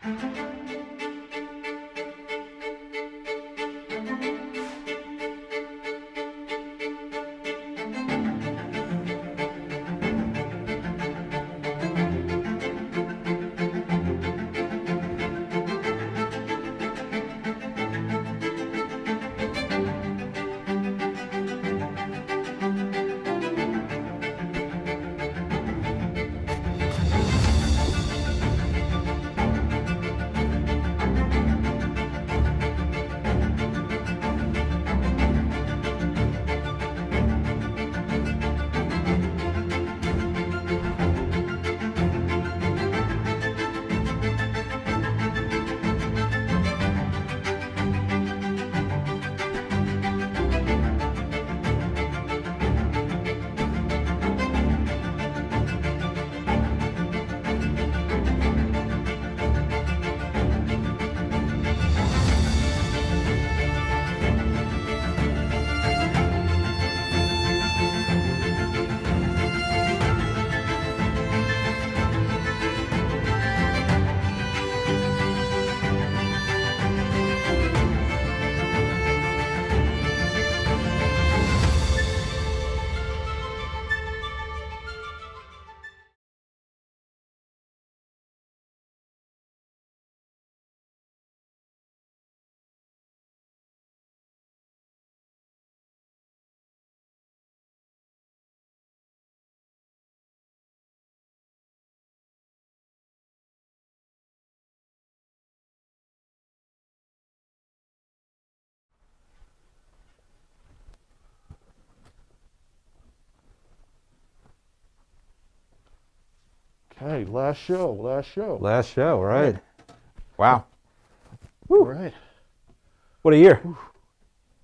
Okay, last show. Last show, right? Wow. All right. What a year.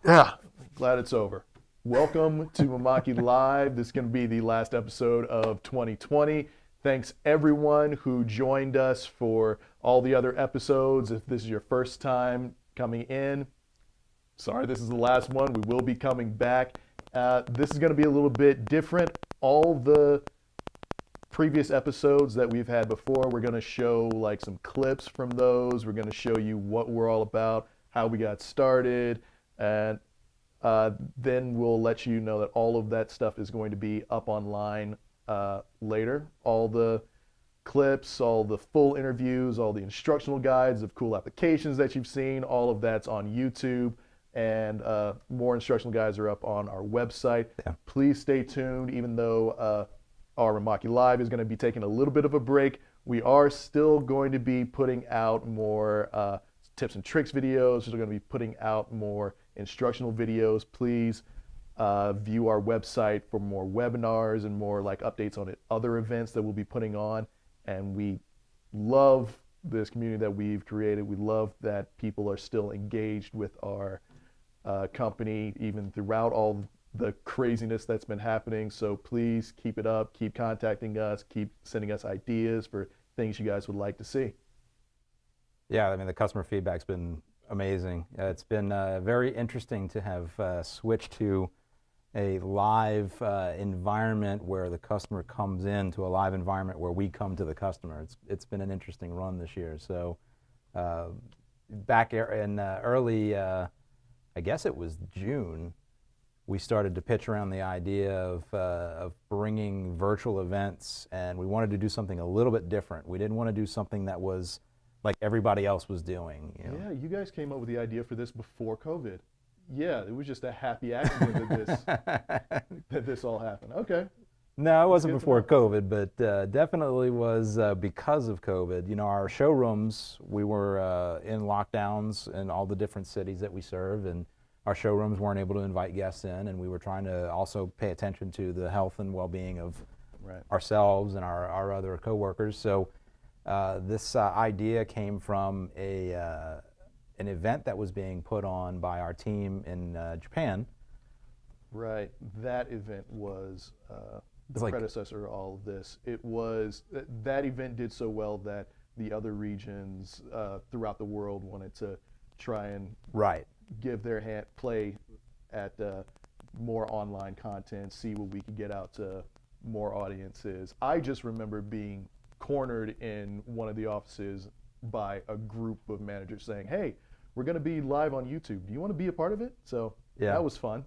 Yeah, glad it's over. Welcome to Mimaki Live. This is going to be the last episode of 2020. Thanks everyone who joined us for all the other episodes. If this is your first time coming in, sorry, this is the last one. We will be coming back. This is going to be a little bit different. All the previous episodes that we've had before, we're going to show like some clips from those. We're going to show you what we're all about, how we got started, and then we'll let you know that all of that stuff is going to be up online later. All the clips, all the full interviews, all the instructional guides of cool applications that you've seen, all of that's on YouTube, and more instructional guides are up on our website. Yeah. Please stay tuned. Even though our Mimaki Live is going to be taking a little bit of a break, we are still going to be putting out more tips and tricks videos. We're going to be putting out more instructional videos. Please view our website for more webinars and more like updates on other events that we'll be putting on. And we love this community that we've created. We love that people are still engaged with our company even throughout all the craziness that's been happening. So please keep it up, keep contacting us, keep sending us ideas for things you guys would like to see. Yeah, I mean, the customer feedback's been amazing. It's been very interesting to have switched to a live environment where the customer comes into a live environment where we come to the customer. It's been an interesting run this year. So back in early, I guess it was June, we started to pitch around the idea of bringing virtual events, and we wanted to do something a little bit different. We didn't want to do something that was like everybody else was doing. You know? Yeah, you guys came up with the idea for this before COVID. Yeah, it was just a happy accident that this all happened. Okay. No, it wasn't before COVID, but definitely was because of COVID. You know, our showrooms, we were in lockdowns in all the different cities that we serve, and our showrooms weren't able to invite guests in, and we were trying to also pay attention to the health and well-being of ourselves and our other coworkers. So this idea came from an event that was being put on by our team in Japan. Right. That event was the predecessor to all of this. It was, that event did so well that the other regions throughout the world wanted to try and give their hand, play at more online content, see what we could get out to more audiences. I just remember being cornered in one of the offices by a group of managers saying, hey, we're going to be live on YouTube. Do you want to be a part of it? So Yeah. that was fun.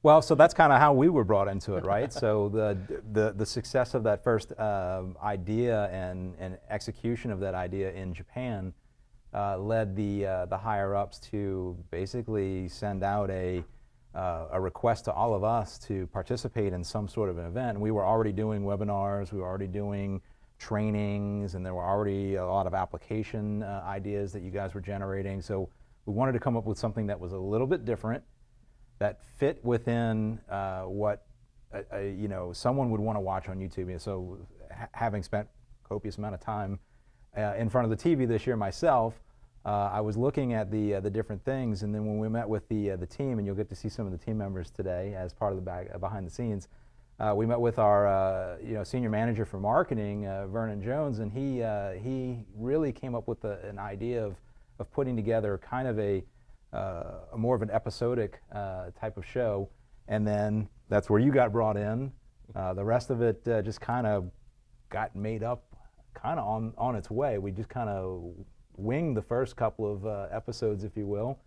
Well, so that's kind of how we were brought into it, right? So the success of that first idea and execution of that idea in Japan led the higher ups to basically send out a request to all of us to participate in some sort of an event. And we were already doing webinars, we were already doing trainings, and there were already a lot of application ideas that you guys were generating. So we wanted to come up with something that was a little bit different, that fit within what someone would want to watch on YouTube. And so having spent a copious amount of time in front of the TV this year myself, I was looking at the different things, and then when we met with the team, and you'll get to see some of the team members today as part of the behind the scenes, we met with our senior manager for marketing, Vernon Jones, and he really came up with an idea of putting together kind of a more of an episodic type of show, and then that's where you got brought in. The rest of it just kind of got made up kind of on its way. We just kind of winged the first couple of episodes, if you will,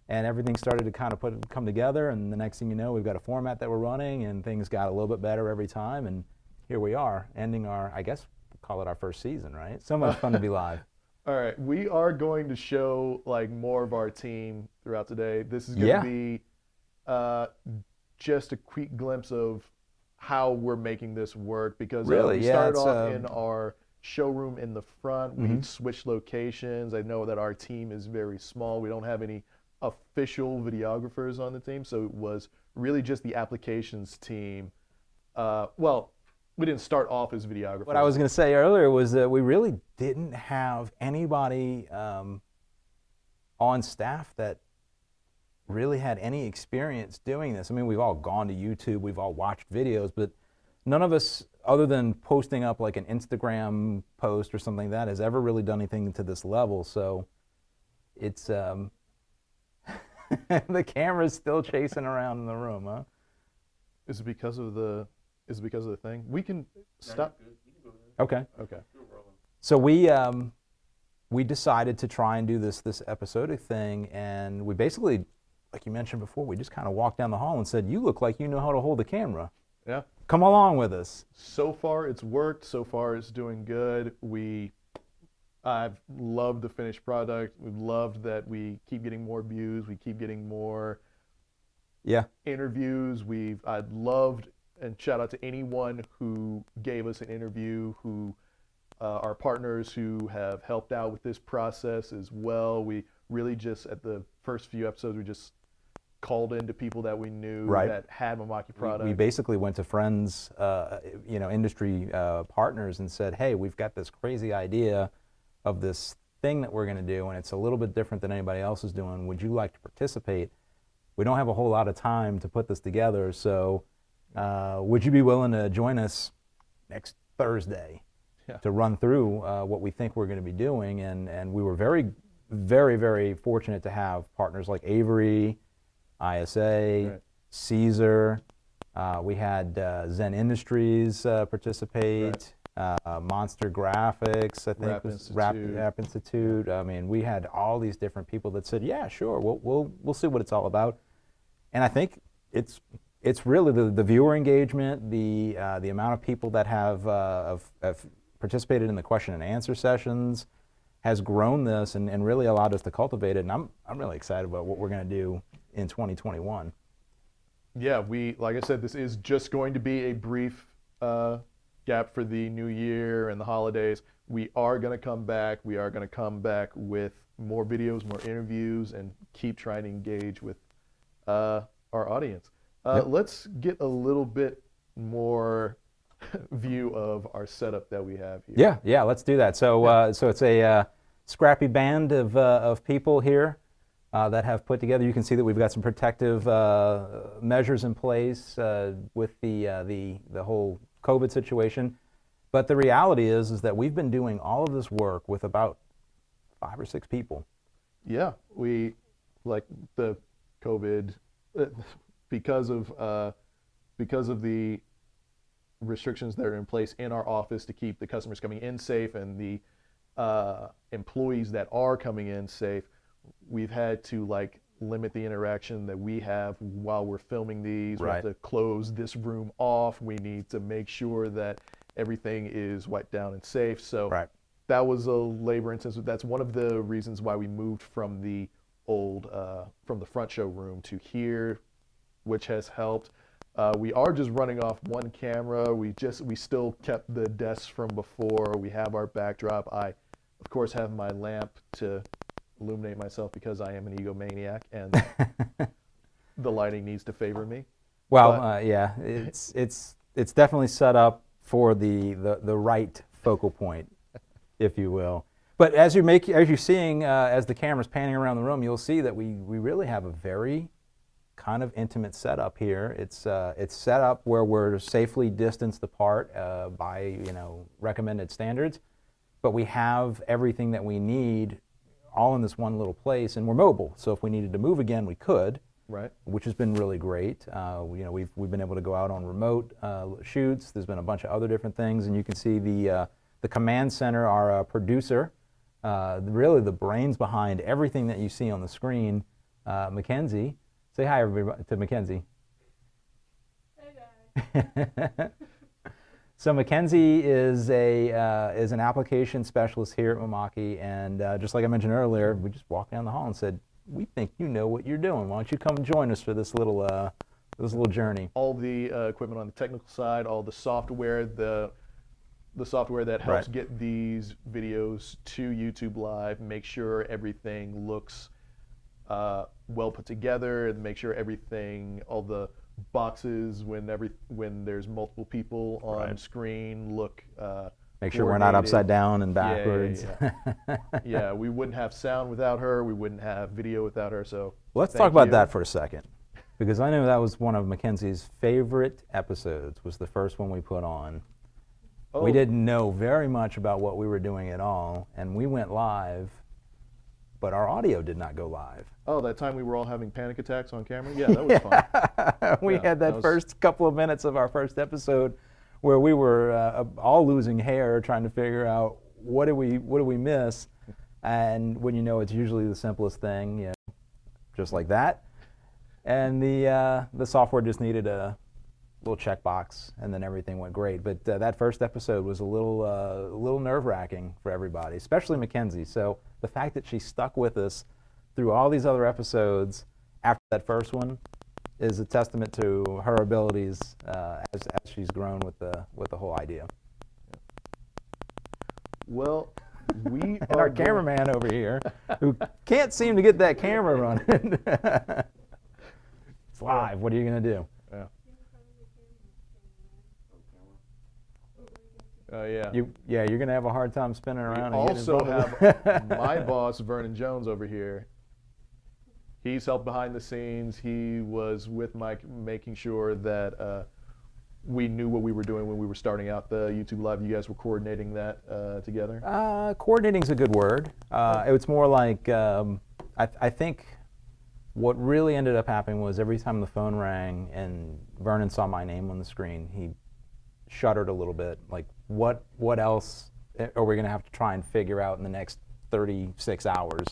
and everything started to kind of come together, and the next thing you know, we've got a format that we're running, and things got a little bit better every time, and here we are, ending our, I guess, call it our first season, right? So much fun to be live. All right, we are going to show like more of our team throughout today. This is going to be just a quick glimpse of how we're making this work, because we started off in our showroom in the front. We switched locations. I know that our team is very small. We don't have any official videographers on the team, so it was really just the applications team. Well, we didn't start off as videographers. What I was going to say earlier was that we really didn't have anybody on staff that really had any experience doing this. I mean, we've all gone to YouTube, we've all watched videos, but none of us, other than posting up like an Instagram post or something like that, has ever really done anything to this level. So it's the camera's still chasing around in the room, huh? Is it because of the thing? We can stop. Okay. Okay. So we decided to try and do this episodic thing, and we basically, like you mentioned before, we just kind of walked down the hall and said, "You look like you know how to hold the camera. Yeah. Come along with us." So far, it's worked. So far, it's doing good. I've loved the finished product. We've loved that we keep getting more views. We keep getting more interviews. I'd loved, and shout out to anyone who gave us an interview, who are partners who have helped out with this process as well. We really just, at the first few episodes, we just called into people that we knew that had Mimaki product. We basically went to friends, industry partners, and said, "Hey, we've got this crazy idea of this thing that we're going to do, and it's a little bit different than anybody else is doing. Would you like to participate? We don't have a whole lot of time to put this together, so would you be willing to join us next Thursday to run through what we think we're going to be doing?" And we were very, very, very fortunate to have partners like Avery, ISA, Caesar. We had Zen Industries participate. Monster Graphics, I think, Rap Institute. I mean, we had all these different people that said, "Yeah, sure, we'll see what it's all about." And I think it's really the viewer engagement, the amount of people that have participated in the question and answer sessions has grown this and really allowed us to cultivate it. And I'm really excited about what we're going to do in 2021. Yeah, like I said, this is just going to be a brief gap for the new year and the holidays. We are going to come back. We are going to come back with more videos, more interviews, and keep trying to engage with our audience. Let's get a little bit more view of our setup that we have here. Yeah, let's do that. So, so it's a scrappy band of people here that have put together. You can see that we've got some protective measures in place with the whole COVID situation. But the reality is that we've been doing all of this work with about 5 or 6 people. Yeah, we, like the COVID, because of the restrictions that are in place in our office to keep the customers coming in safe, and the employees that are coming in safe, we've had to like limit the interaction that we have while we're filming these. We have Right. to close this room off. We need to make sure that everything is wiped down and safe. So Right. that was a labor intensive. That's one of the reasons why we moved from the old, from the front show room to here, which has helped. We are just running off one camera. We still kept the desks from before. We have our backdrop. I, of course, have my lamp to illuminate myself because I am an egomaniac and the lighting needs to favor me. Well, But- yeah, it's definitely set up for the right focal point, if you will. But as you're seeing, as the camera's panning around the room, you'll see that we really have a very kind of intimate setup here. It's set up where we're safely distanced apart by recommended standards, but we have everything that we need all in this one little place, and we're mobile. So if we needed to move again, we could. Right. Which has been really great. We've been able to go out on remote shoots. There's been a bunch of other different things, and you can see the command center, our producer, really the brains behind everything that you see on the screen, Mackenzie. Say hi, everybody, to Mackenzie. Hey guys. So Mackenzie is an application specialist here at Mimaki, and just like I mentioned earlier, we just walked down the hall and said, "We think you know what you're doing. Why don't you come join us for this little journey?" All the equipment on the technical side, all the software, the software that helps Right. get these videos to YouTube Live, make sure everything looks well put together, and make sure everything, all the boxes when there's multiple people on Right. screen look Make sure we're not coordinated. upside down and Yeah, yeah, backwards. Yeah, we wouldn't have sound without her. We wouldn't have video without her. So Let's thank talk about you. that for a second, because I know that was one of Mackenzie's favorite episodes. Was the first one we put on. Oh, We didn't know very much about what we were doing at all, and we went live, but our audio did not go live. Oh, that time we were all having panic attacks on camera. Yeah, that was fun. We Yeah, had that that was- first couple of minutes of our first episode where we were all losing hair trying to figure out what did we miss, and when it's usually the simplest thing, just like that, and the software just needed a little checkbox, and then everything went great. But that first episode was a little nerve-wracking for everybody, especially Mackenzie. So the fact that she stuck with us through all these other episodes after that first one is a testament to her abilities as she's grown with the whole idea. Well, we And are our going- cameraman over here, who can't seem to get that camera running. It's live. What are you gonna do? Yeah. Yeah. You're gonna have a hard time spinning We around. And getting in also front of it. have my boss, Vernon Jones, over here. He's helped behind the scenes. He was with Mike, making sure that we knew what we were doing when we were starting out the YouTube Live. You guys were coordinating that together? Coordinating's a good word. It was more like I think what really ended up happening was every time the phone rang and Vernon saw my name on the screen, he shuddered a little bit. Like, what else are we going to have to try and figure out in the next 36 hours?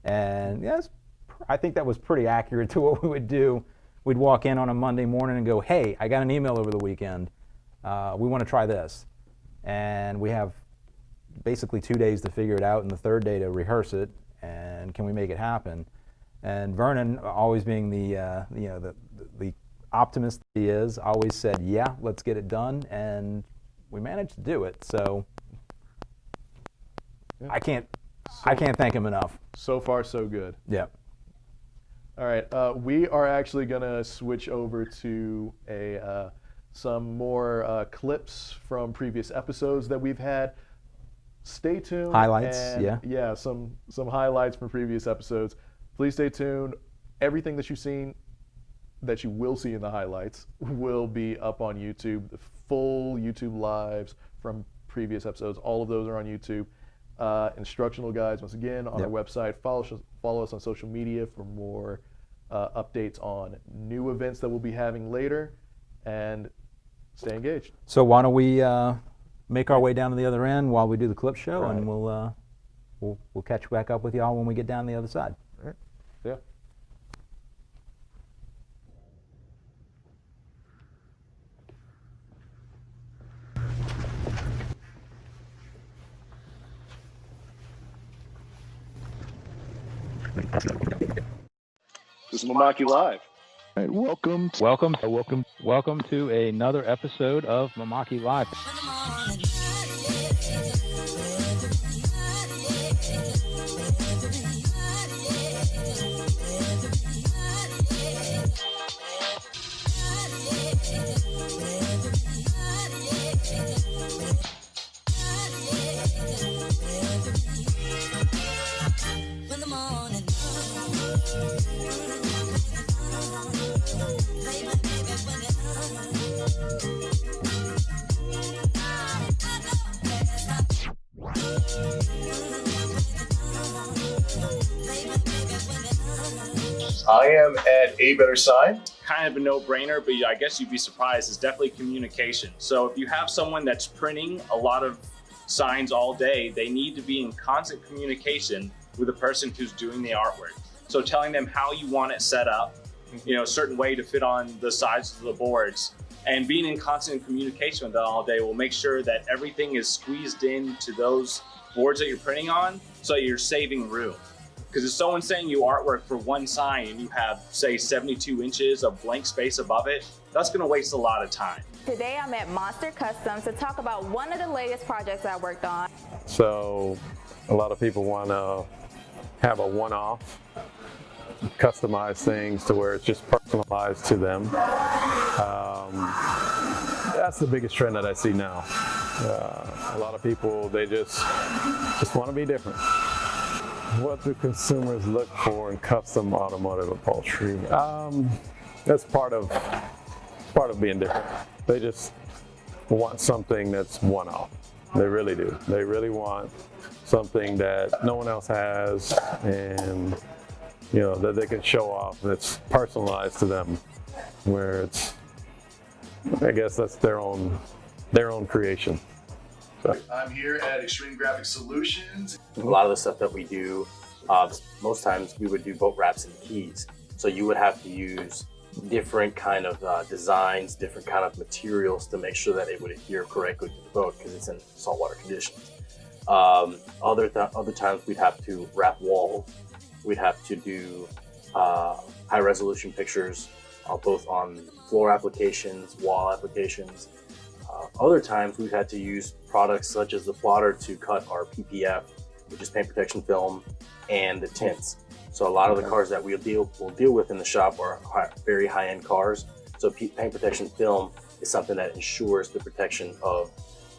And yes, I think that was pretty accurate to what we would do. We'd walk in on a Monday morning and go, "Hey, I got an email over the weekend. We want to try this." And we have basically 2 days to figure it out and the third day to rehearse it. And can we make it happen? And Vernon, always being the optimist he is, always said, "Yeah, let's get it done." And we managed to do it. So Yeah. I can't thank him enough. So far, so good. Yeah. All right, we are actually going to switch over to some more clips from previous episodes that we've had. Stay tuned. Highlights, and, yeah. Yeah, some highlights from previous episodes. Please stay tuned. Everything that you've seen, that you will see in the highlights, will be up on YouTube. The full YouTube lives from previous episodes, all of those are on YouTube. Instructional guides, once again, on Yep. our website. Follow us on social media for more updates on new events that we'll be having later, and stay engaged. So why don't we make our way down to the other end while we do the clip show, and we'll catch back up with y'all when we get down the other side. All right. Yeah. This is Mimaki Live. All right, welcome to another episode of Mimaki Live. I am at A Better Sign. Kind of a no-brainer, but I guess you'd be surprised. It's definitely communication. So if you have someone that's printing a lot of signs all day, they need to be in constant communication with the person who's doing the artwork. So telling them how you want it set up, a certain way to fit on the sides of the boards, and being in constant communication with them all day will make sure that everything is squeezed into those boards that you're printing on, so you're saving room. Because if someone's sending you artwork for one sign and you have, say, 72 inches of blank space above it, that's going to waste a lot of time. Today I'm at Monster Customs to talk about one of the latest projects I worked on. So a lot of people want to have a one-off, customize things to where it's just personalized to them. That's the biggest trend that I see now. A lot of people, they just want to be different. What do consumers look for in custom automotive upholstery? That's part of being different. They just want something that's one-off. They really do. They really want something that no one else has, and that they can show off. That's personalized to them, where it's, I guess that's their own creation. So. I'm here at Extreme Graphic Solutions. A lot of the stuff that we do, most times we would do boat wraps and keys. So you would have to use different kind of designs, different kind of materials to make sure that it would adhere correctly to the boat because it's in saltwater conditions. Other times we'd have to wrap walls. We'd have to do high resolution pictures, both on floor applications, wall applications. Other times we've had to use products such as the plotter to cut our PPF, which is paint protection film, and the tints. So a lot of the cars that we'll deal with in the shop are very high-end cars. So paint protection film is something that ensures the protection of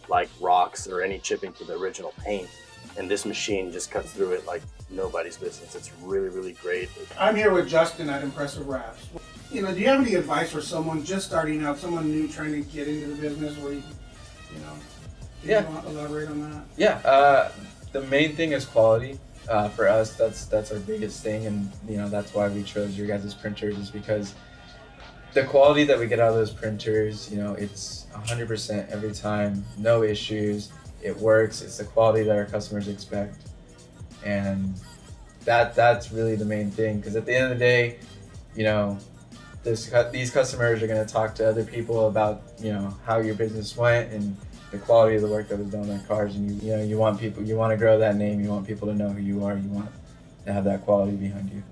like rocks or any chipping to the original paint. And this machine just cuts through it like nobody's business. It's really, really great. I'm here with Justin at Impressive Wraps. Do you have any advice for someone just starting out, someone new trying to get into the business where can you elaborate on that? Yeah, the main thing is quality. For us, that's our biggest thing, and that's why we chose your guys' printers, is because the quality that we get out of those printers, it's 100% every time, no issues, it works, it's the quality that our customers expect, and that's really the main thing, because at the end of the day, these customers are going to talk to other people about how your business went and the quality of the work that was done on their cars, and you want to grow that name, you want people to know who you are, you want to have that quality behind you.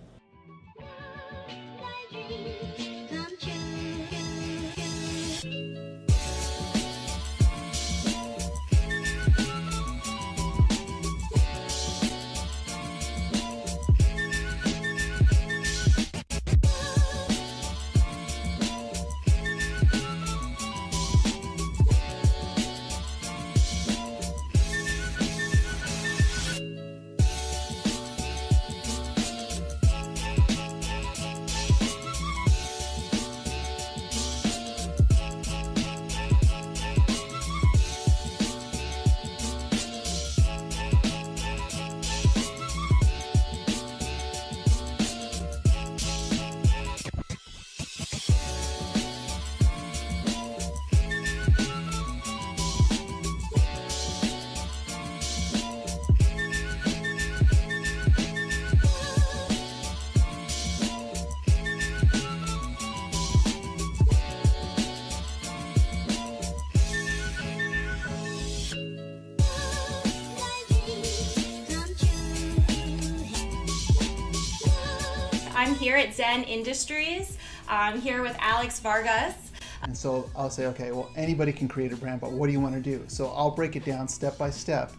I'm here at Zen Industries. I'm here with Alex Vargas. And so I'll say, okay, well, anybody can create a brand, but what do you want to do? So I'll break it down step by step,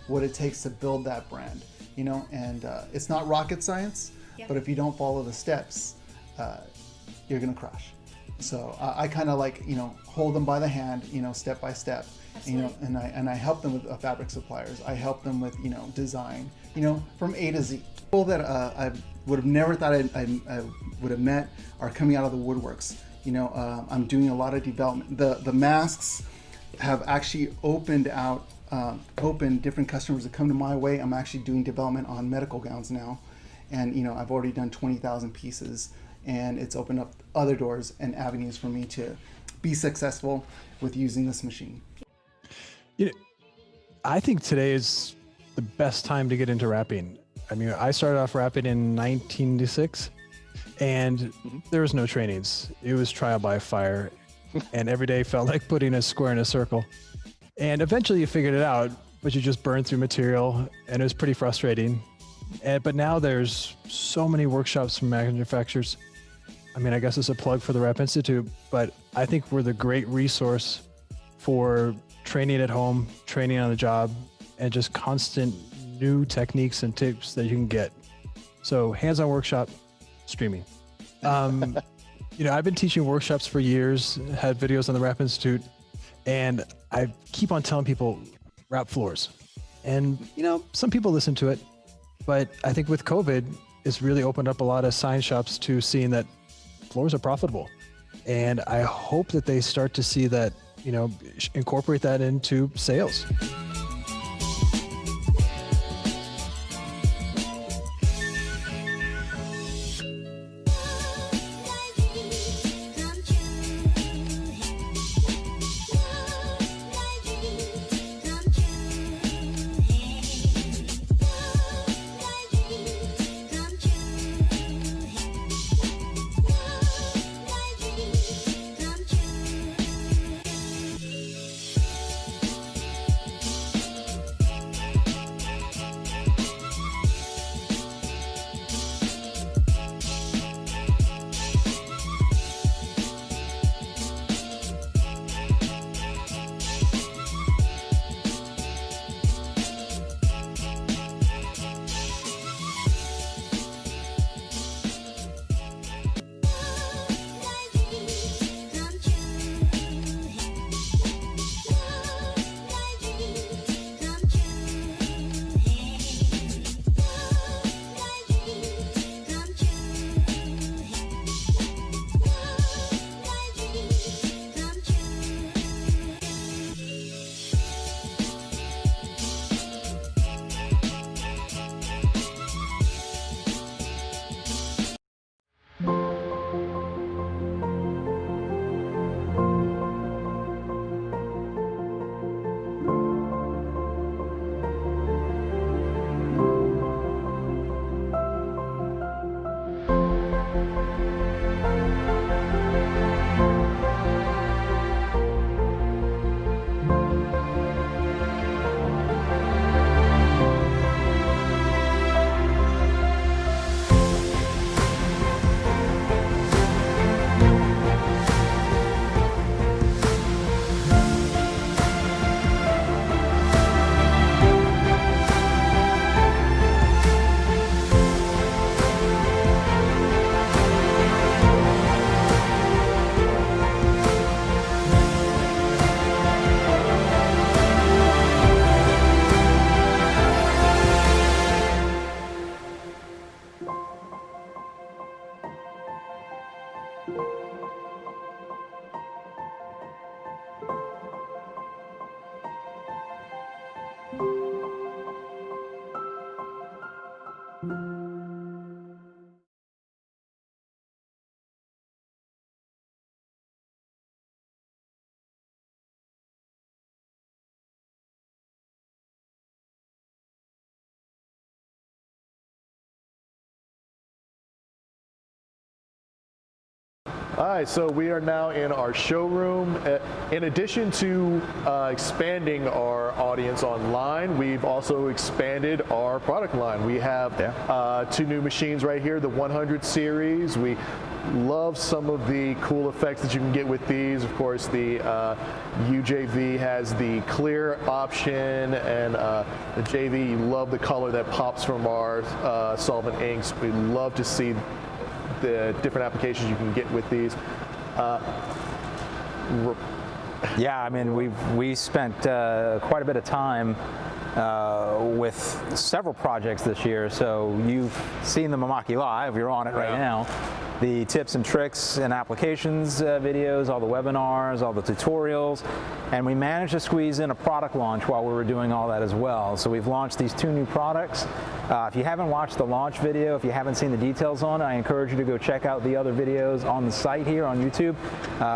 what it takes to build that brand, you know, and it's not rocket science, but if you don't follow the steps, you're going to crash. So I kind of like, you know, hold them by the hand, you know, step by step. You know, and I help them with fabric suppliers. I help them with, you know, design, you know, from A to Z. People that I would have never thought I would have met are coming out of the woodworks. You know, I'm doing a lot of development. The masks have actually opened different customers that come to my way. I'm actually doing development on medical gowns now, and you know, I've already done 20,000 pieces, and it's opened up other doors and avenues for me to be successful with using this machine. You know, I think today is the best time to get into wrapping. I mean, I started off wrapping in 1996, and there was no trainings. It was trial by fire, and every day felt like putting a square in a circle. And eventually you figured it out, but you just burned through material, and it was pretty frustrating. But now there's so many workshops from manufacturers. I mean, I guess it's a plug for the Wrap Institute, but I think we're the great resource for training at home, training on the job, and just constant new techniques and tips that you can get. So hands-on workshop, streaming. You know, I've been teaching workshops for years, had videos on the Wrap Institute, and I keep on telling people wrap floors. And, you know, some people listen to it, but I think with COVID, it's really opened up a lot of sign shops to seeing that floors are profitable. And I hope that they start to see that, you know, incorporate that into sales. All right, so we are now in our showroom. In addition to expanding our audience online, we've also expanded our product line. We have 2 new machines right here, the 100 series. We love some of the cool effects that you can get with these. Of course, the UJV has the clear option, and the JV, you love the color that pops from our solvent inks. We love to see the different applications you can get with these. Yeah, I mean, we spent quite a bit of time with several projects this year. So you've seen the Mimaki Live, you're on it right now. The tips and tricks and applications videos, all the webinars, all the tutorials, and we managed to squeeze in a product launch while we were doing all that as well. So we've launched these 2 new products. If you haven't watched the launch video, if you haven't seen the details on it, I encourage you to go check out the other videos on the site here on YouTube.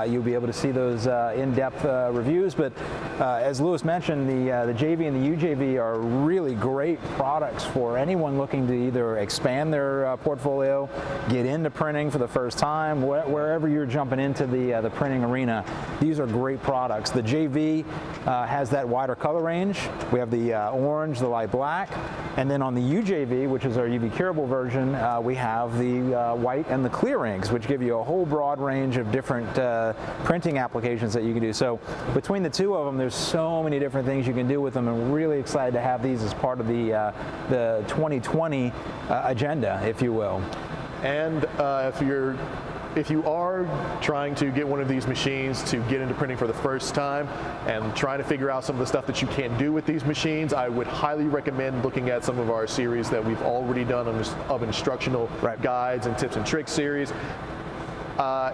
You'll be able to see those in-depth reviews. But as Louis mentioned, the JV and the UJV are really great products for anyone looking to either expand their portfolio, get into printing for the first time, wherever you're jumping into the printing arena. These are great products. The JV has that wider color range. We have the orange, the light black, and then on the UJV, which is our UV curable version, we have the white and the clear inks, which give you a whole broad range of different printing applications that you can do. So between the 2 of them, there's so many different things you can do with them, and we're really excited to have these as part of the 2020 agenda, if you will. And if you are trying to get one of these machines to get into printing for the first time and trying to figure out some of the stuff that you can do with these machines, I would highly recommend looking at some of our series that we've already done of instructional guides and tips and tricks series.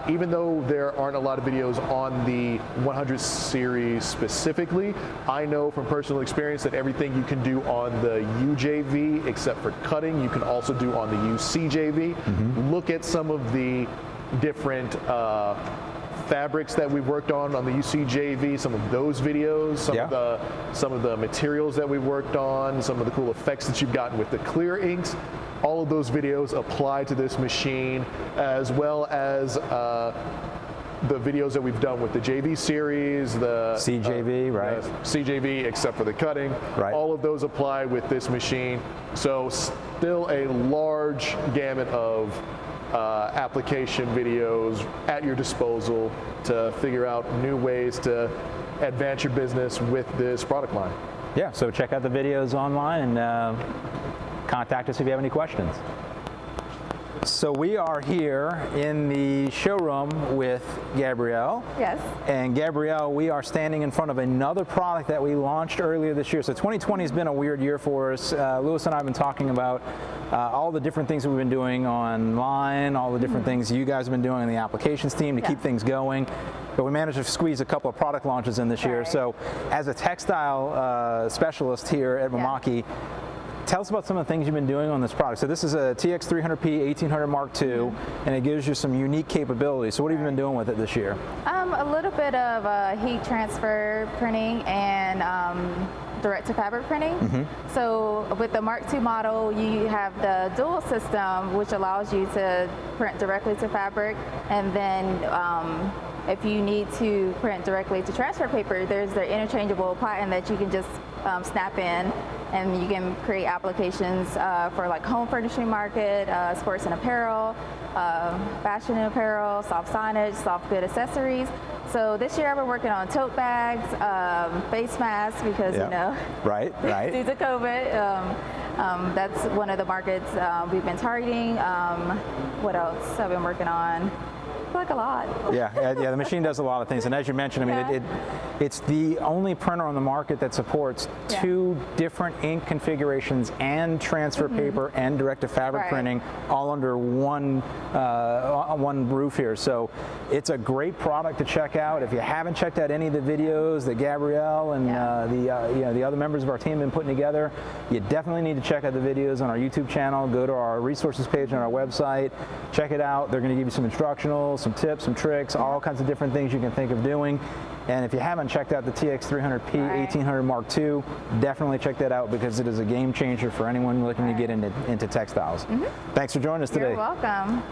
Even though there aren't a lot of videos on the 100 series specifically, I know from personal experience that everything you can do on the UJV, except for cutting, you can also do on the UCJV. Look at some of the different fabrics that we've worked on the UCJV, some of those videos, some of the materials that we worked on, some of the cool effects that you've gotten with the clear inks. All of those videos apply to this machine, as well as the videos that we've done with the JV series, the CJV, right? CJV, except for the cutting. Right. All of those apply with this machine. So still a large gamut of application videos at your disposal to figure out new ways to advance your business with this product line. Yeah, so check out the videos online and contact us if you have any questions. So we are here in the showroom with Gabrielle. Yes. And Gabrielle, we are standing in front of another product that we launched earlier this year. So 2020 has been a weird year for us. Louis and I have been talking about all the different things that we've been doing online, all the different things you guys have been doing in the applications team to keep things going. But we managed to squeeze a couple of product launches in this year. So as a textile specialist here at Mimaki, tell us about some of the things you've been doing on this product. So this is a TX300P 1800 Mark II, and it gives you some unique capabilities. So what have you been doing with it this year? A little bit of heat transfer printing and direct to fabric printing. So with the Mark II model, you have the dual system, which allows you to print directly to fabric, and then if you need to print directly to transfer paper, there's the interchangeable pattern that you can just snap in, and you can create applications for like home furnishing market, sports and apparel, fashion and apparel, soft signage, soft good accessories. So this year I've been working on tote bags, face masks, because you know, due to COVID, that's one of the markets we've been targeting. What else I've been working on? I feel like a lot. Yeah, the machine does a lot of things, and as you mentioned, I mean, it's the only printer on the market that supports 2 different ink configurations and transfer paper and direct-to-fabric printing all under one roof here. So it's a great product to check out. If you haven't checked out any of the videos that Gabrielle and the other members of our team have been putting together, you definitely need to check out the videos on our YouTube channel. Go to our resources page on our website, check it out. They're going to give you some instructionals, some tips, some tricks, all kinds of different things you can think of doing. And if you haven't checked out the TX300P 1800 Mark II, definitely check that out, because it is a game changer for anyone looking to get into textiles. Thanks for joining us today. You're welcome.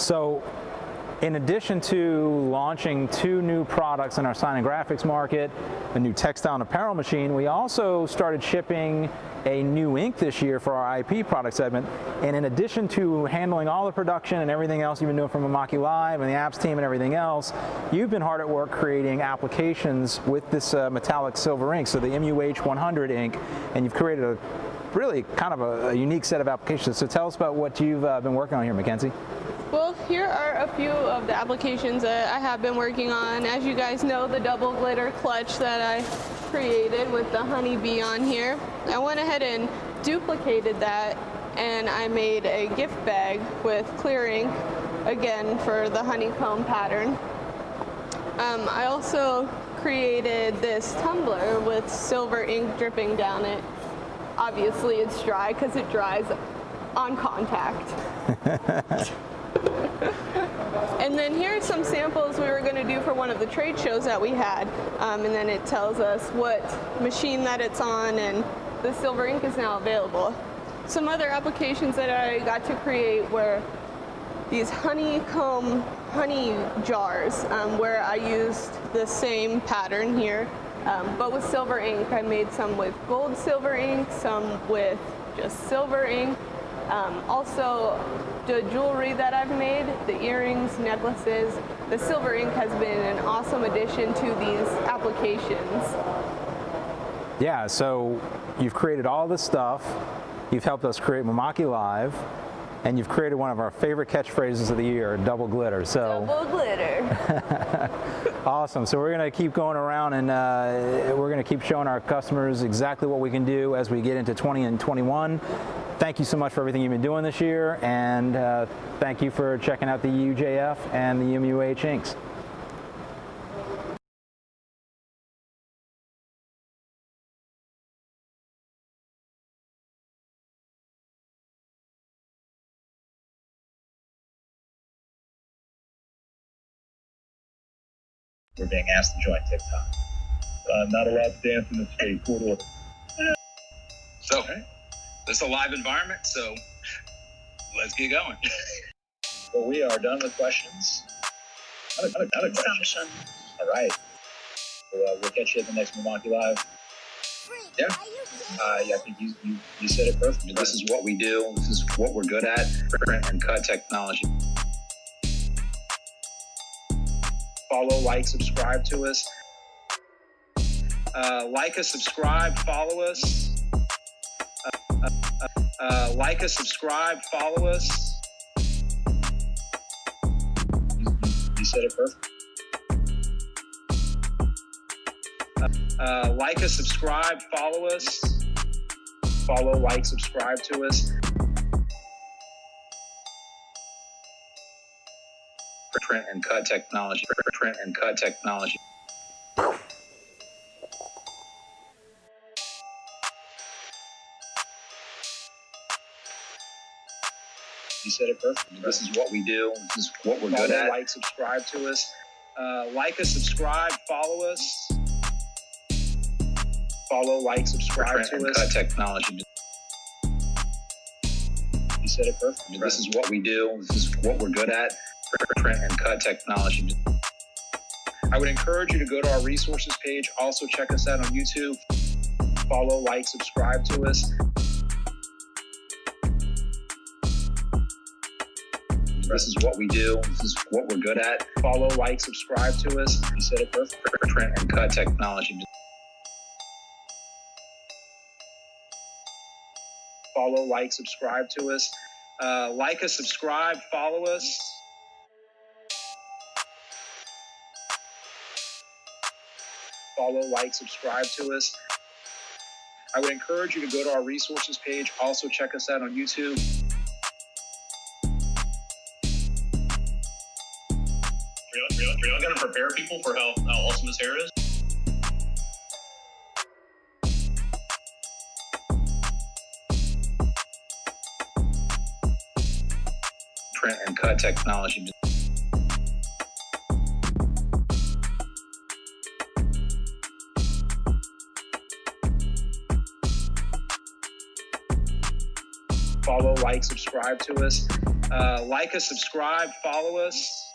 So in addition to launching 2 new products in our sign and graphics market, a new textile and apparel machine, we also started shipping a new ink this year for our IP product segment. And in addition to handling all the production and everything else you've been doing from Mimaki Live and the apps team and everything else, you've been hard at work creating applications with this metallic silver ink, so the MUH 100 ink, and you've created a really kind of a unique set of applications. So tell us about what you've been working on here, Mackenzie. Well, here are a few of the applications that I have been working on. As you guys know, the double glitter clutch that I created with the honeybee on here. I went ahead and duplicated that, and I made a gift bag with clear ink, again for the honeycomb pattern. I also created this tumbler with silver ink dripping down it. Obviously it's dry because it dries on contact. And then here are some samples we were going to do for one of the trade shows that we had, and then it tells us what machine that it's on, and the silver ink is now available. Some other applications that I got to create were these honeycomb honey jars, where I used the same pattern here, but with silver ink. I made some with gold silver ink, some with just silver ink. Also, the jewelry that I've made, the earrings, necklaces, the silver ink has been an awesome addition to these applications. Yeah, so you've created all this stuff, you've helped us create Mimaki Live, and you've created one of our favorite catchphrases of the year, double glitter. So double glitter. Awesome. So we're going to keep going around, and we're going to keep showing our customers exactly what we can do as we get into 20 and 21. Thank you so much for everything you've been doing this year, and thank you for checking out the UJF and the MUH inks. We're being asked to join TikTok. Not allowed to dance in the state. Court order. So, this is a live environment, so let's get going. Well, we are done with questions. Not a question. All right. We'll catch you at the next Mimaki Live. Yeah. I think you said it perfectly. This is what we do. This is what we're good at. Print and cut technology. Follow, like, subscribe to us. Like us, subscribe, follow us. Like us, subscribe, follow us. You said it perfect. Like us, subscribe, follow us. Follow, like, subscribe to us. Print and cut technology. Print and cut technology. You said it perfectly. This is what we do. This is what we're good at. Like, subscribe to us. Like us, subscribe, follow us. Follow, like, subscribe Print to and us. cut technology. You said it perfectly. This is what we do. This is what we're good at. Print and cut technology. I would encourage you to go to our resources page. Also check us out on YouTube. Follow, like, subscribe to us. This is what we do. This is what we're good at. Follow, like, subscribe to us. You said it perfect. Print and cut technology. Follow, like, subscribe to us. Like us, subscribe, follow us. Follow, like, subscribe to us. I would encourage you to go to our resources page. Also check us out on YouTube. Are y'all going to prepare people for how awesome this hair is? Print and cut technology. Follow, like, like, subscribe to us. Like us, subscribe, follow us.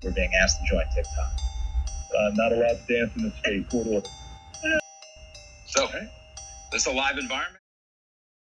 We're being asked to join TikTok. Not allowed to dance in the state court order. So, this is a live environment.